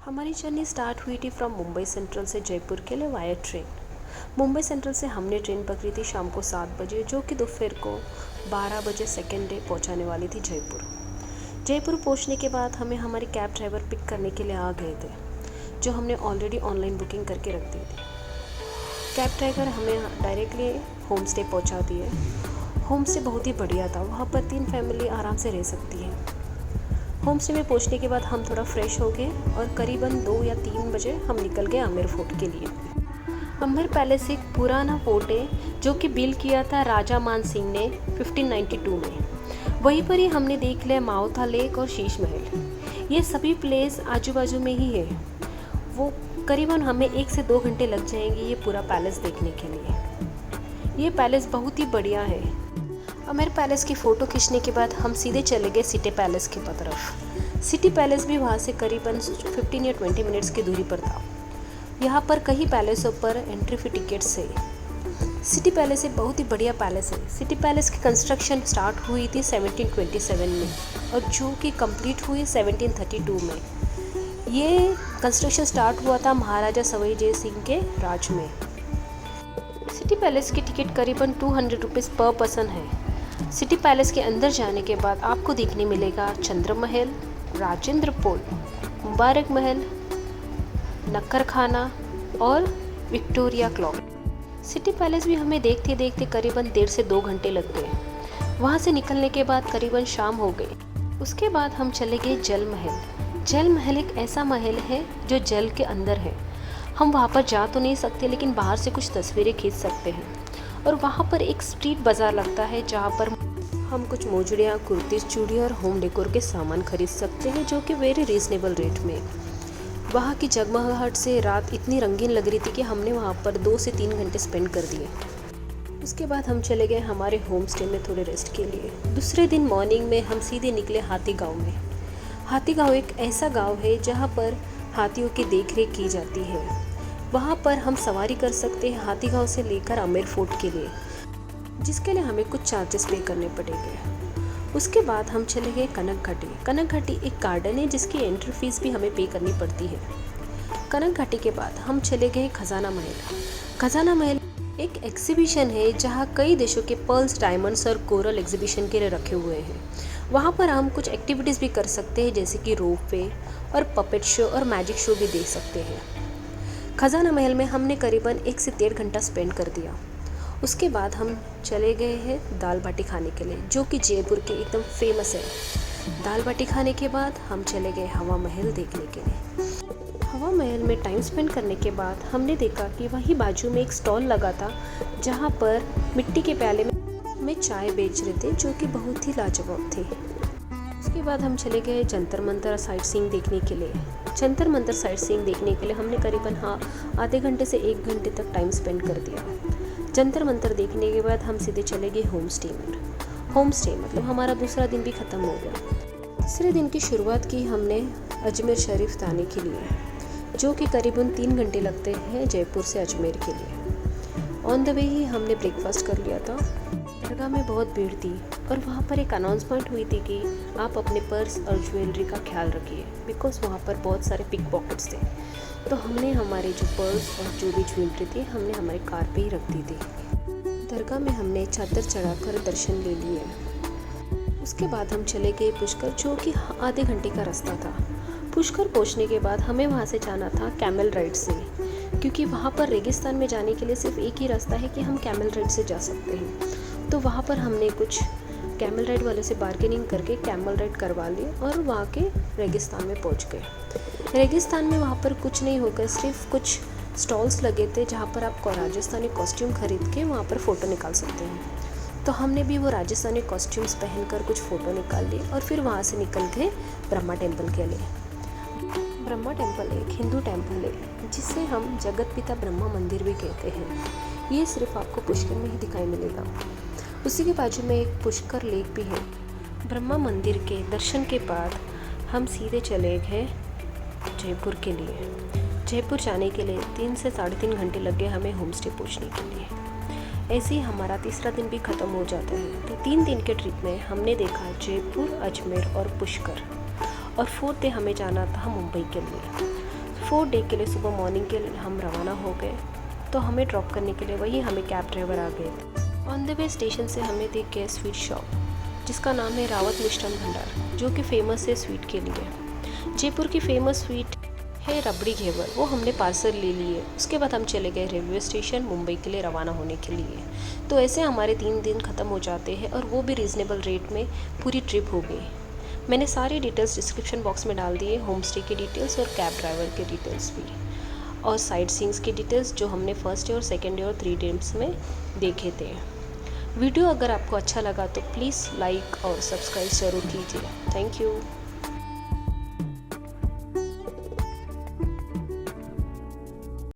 हमारी journey start हुई थी फ्रॉम मुंबई सेंट्रल से जयपुर के लिए वाया ट्रेन। मुंबई सेंट्रल से हमने ट्रेन पकड़ी थी शाम को 7 बजे, जो कि दोपहर को 12 बजे सेकेंड डे पहुंचाने वाली थी जयपुर। जयपुर पहुंचने के बाद हमें हमारे कैब ड्राइवर पिक करने के लिए आ गए थे, जो हमने ऑलरेडी ऑनलाइन बुकिंग करके रख दी थी। कैब ड्राइवर हमें डायरेक्टली होम स्टे पहुँचा दिए। होम स्टे बहुत ही बढ़िया था, वहाँ पर 3 फैमिली आराम से रह सकती है। होम स्टे में पहुंचने के बाद हम थोड़ा फ्रेश हो गए और करीबन 2 या 3 बजे हम निकल गए आमेर फोर्ट के लिए। आमेर पैलेस एक पुराना फोर्ट है जो कि बिल्ड किया था राजा मान सिंह ने 1592 में। वहीं पर ही हमने देख लिया माओथा लेक और शीश महल। ये सभी प्लेस आजू बाजू में ही है। वो करीबन हमें 1 से 2 घंटे लग जाएंगे ये पूरा पैलेस देखने के लिए। ये पैलेस बहुत ही बढ़िया है। आमेर पैलेस की फ़ोटो खींचने के बाद हम सीधे चले गए सिटी पैलेस की तरफ। सिटी पैलेस भी वहाँ से करीबन 15 या 20 मिनट्स की दूरी पर था। यहाँ पर कई पैलेसों पर एंट्री फी टिकट्स है। सिटी पैलेस एक बहुत ही बढ़िया पैलेस है। सिटी पैलेस की कंस्ट्रक्शन स्टार्ट हुई थी 1727 में और जो कि कंप्लीट हुई 1732 में। ये कंस्ट्रक्शन स्टार्ट हुआ था महाराजा सवाई जय सिंह के राज में। सिटी पैलेस की टिकट करीबन 200 रुपीज़ पर पर्सन है। सिटी पैलेस के अंदर जाने के बाद आपको देखने मिलेगा चंद्र महल, राजेंद्र पोल, मुबारक महल, नक्कर खाना और विक्टोरिया क्लॉक। सिटी पैलेस भी हमें देखते देखते करीबन 1.5 से 2 घंटे लग गए। वहाँ से निकलने के बाद करीबन शाम हो गई। उसके बाद हम चले गए जल महल। जल महल एक ऐसा महल है जो जल के अंदर है। हम वहाँ पर जा तो नहीं सकते, लेकिन बाहर से कुछ तस्वीरें खींच सकते हैं। और वहाँ पर एक स्ट्रीट बाज़ार लगता है जहाँ पर हम कुछ मोजड़ियाँ, कुर्ती, चूड़ी और होम डेकोर के सामान खरीद सकते हैं, जो कि वेरी रीजनेबल रेट में। वहाँ की जगमगाहट से रात इतनी रंगीन लग रही थी कि हमने वहाँ पर 2 से 3 घंटे स्पेंड कर दिए। उसके बाद हम चले गए हमारे होम स्टे में थोड़े रेस्ट के लिए। दूसरे दिन मॉर्निंग में हम सीधे निकले हाथी गाँव में। हाथी गाँव एक ऐसा गाँव है जहाँ पर हाथियों की देखरेख की जाती है। वहाँ पर हम सवारी कर सकते हैं हाथी गाँव से लेकर आमेर फोर्ट के लिए, जिसके लिए हमें कुछ चार्जेस पे करने पड़ेंगे। उसके बाद हम चले गए कनक घाटी। कनक घाटी एक गार्डन है जिसकी एंट्री फीस भी हमें पे करनी पड़ती है। कनक घाटी के बाद हम चले गए खजाना महल। खजाना महल एक एग्जीबिशन है जहाँ कई देशों के पर्ल्स, डायमंड्स और कोरल एग्जीबिशन के लिए रखे हुए हैं। वहाँ पर हम कुछ एक्टिविटीज़ भी कर सकते हैं, जैसे कि रोप वे और पपेट शो और मैजिक शो भी देख सकते हैं। खजाना महल में हमने करीबन 1 से 1.5 घंटा स्पेंड कर दिया। उसके बाद हम चले गए हैं दाल बाटी खाने के लिए, जो कि जयपुर के एकदम फेमस है। दाल बाटी खाने के बाद हम चले गए हवा महल देखने के लिए। हवा महल में टाइम स्पेंड करने के बाद हमने देखा कि वहीं बाजू में एक स्टॉल लगा था जहाँ पर मिट्टी के प्याले में चाय बेच रहे थे, जो कि बहुत ही लाजवाब थे। उसके बाद हम चले गए जंतर मंतर साइट सीइंग देखने के लिए। जंतर मंतर साइट सीइंग देखने के लिए हमने करीबन आधे घंटे से 1 घंटे तक टाइम स्पेंड कर दिया। जंतर मंतर देखने के बाद हम सीधे चले गए होम स्टे में। होम स्टे मतलब हमारा दूसरा दिन भी ख़त्म हो गया। तीसरे दिन की शुरुआत की हमने अजमेर शरीफ जाने के लिए, जो कि करीबन 3 घंटे लगते हैं जयपुर से अजमेर के लिए। ऑन द वे ही हमने ब्रेकफास्ट कर लिया था। दरगाह में बहुत भीड़ थी और वहाँ पर एक अनाउंसमेंट हुई थी कि आप अपने पर्स और ज्वेलरी का ख्याल रखिए, बिकॉज़ वहाँ पर बहुत सारे पिक पॉकेट्स थे। तो हमने हमारे जो पर्स और जो भी ज्वेलरी थी हमने हमारे कार पे ही रख दी थी। दरगाह में हमने चादर चढ़ाकर दर्शन ले लिए। उसके बाद हम चले गए पुष्कर, जो कि आधे घंटे का रास्ता था। पुष्कर पहुँचने के बाद हमें वहाँ से जाना था कैमल राइड से, क्योंकि वहाँ पर रेगिस्तान में जाने के लिए सिर्फ एक ही रास्ता है कि हम कैमल राइड से जा सकते हैं। तो वहाँ पर हमने कुछ कैमल राइड वाले से बार्गेनिंग करके कैमल राइड करवा ली और वहाँ के रेगिस्तान में पहुँच गए। रेगिस्तान में वहाँ पर कुछ नहीं होकर सिर्फ कुछ स्टॉल्स लगे थे जहाँ पर आपको राजस्थानी कॉस्ट्यूम खरीद के वहाँ पर फ़ोटो निकाल सकते हैं। तो हमने भी वो राजस्थानी कॉस्ट्यूम्स पहनकर कुछ फ़ोटो निकाल ली और फिर वहाँ से निकल गए ब्रह्मा टेम्पल के लिए। ब्रह्मा टेम्पल एक हिंदू टेम्पल है जिसे हम जगत पिता ब्रह्मा मंदिर भी कहते हैं। ये सिर्फ आपको पुष्कर में ही दिखाई मिलेगा। उसी के बाजू में एक पुष्कर लेक भी है। ब्रह्मा मंदिर के दर्शन के बाद हम सीधे चले गए जयपुर के लिए। जयपुर जाने के लिए 3 से 3.5 घंटे लग गए हमें होम स्टे पहुँचने के लिए। ऐसे ही हमारा तीसरा दिन भी ख़त्म हो जाता है। तो 3 दिन के ट्रिप में हमने देखा जयपुर, अजमेर और पुष्कर, और 4th डे हमें जाना था मुंबई के लिए। 4 डे के लिए सुबह मॉर्निंग के लिए हम रवाना हो गए, तो हमें ड्रॉप करने के लिए वही हमें कैब ड्राइवर आ गए थे। ऑन द वे स्टेशन से हमें दिख गया स्वीट शॉप जिसका नाम है रावत मिष्ठान भंडार, जो कि फ़ेमस है स्वीट के लिए। जयपुर की फ़ेमस स्वीट है रबड़ी घेवर, वो हमने पार्सल ले लिए। उसके बाद हम चले गए रेलवे स्टेशन मुंबई के लिए रवाना होने के लिए। तो ऐसे हमारे 3 दिन ख़त्म हो जाते हैं और वो भी रीज़नेबल रेट में पूरी ट्रिप हो गई। मैंने सारी डिटेल्स डिस्क्रिप्शन बॉक्स में डाल दिए, होम स्टे की डिटेल्स और कैब ड्राइवर की डिटेल्स भी, और साइट सीइंग्स की डिटेल्स जो हमने फर्स्ट डे और सेकेंड डे और 3 डेज में देखे थे। वीडियो अगर आपको अच्छा लगा तो प्लीज़ लाइक और सब्सक्राइब ज़रूर कीजिए। Thank you.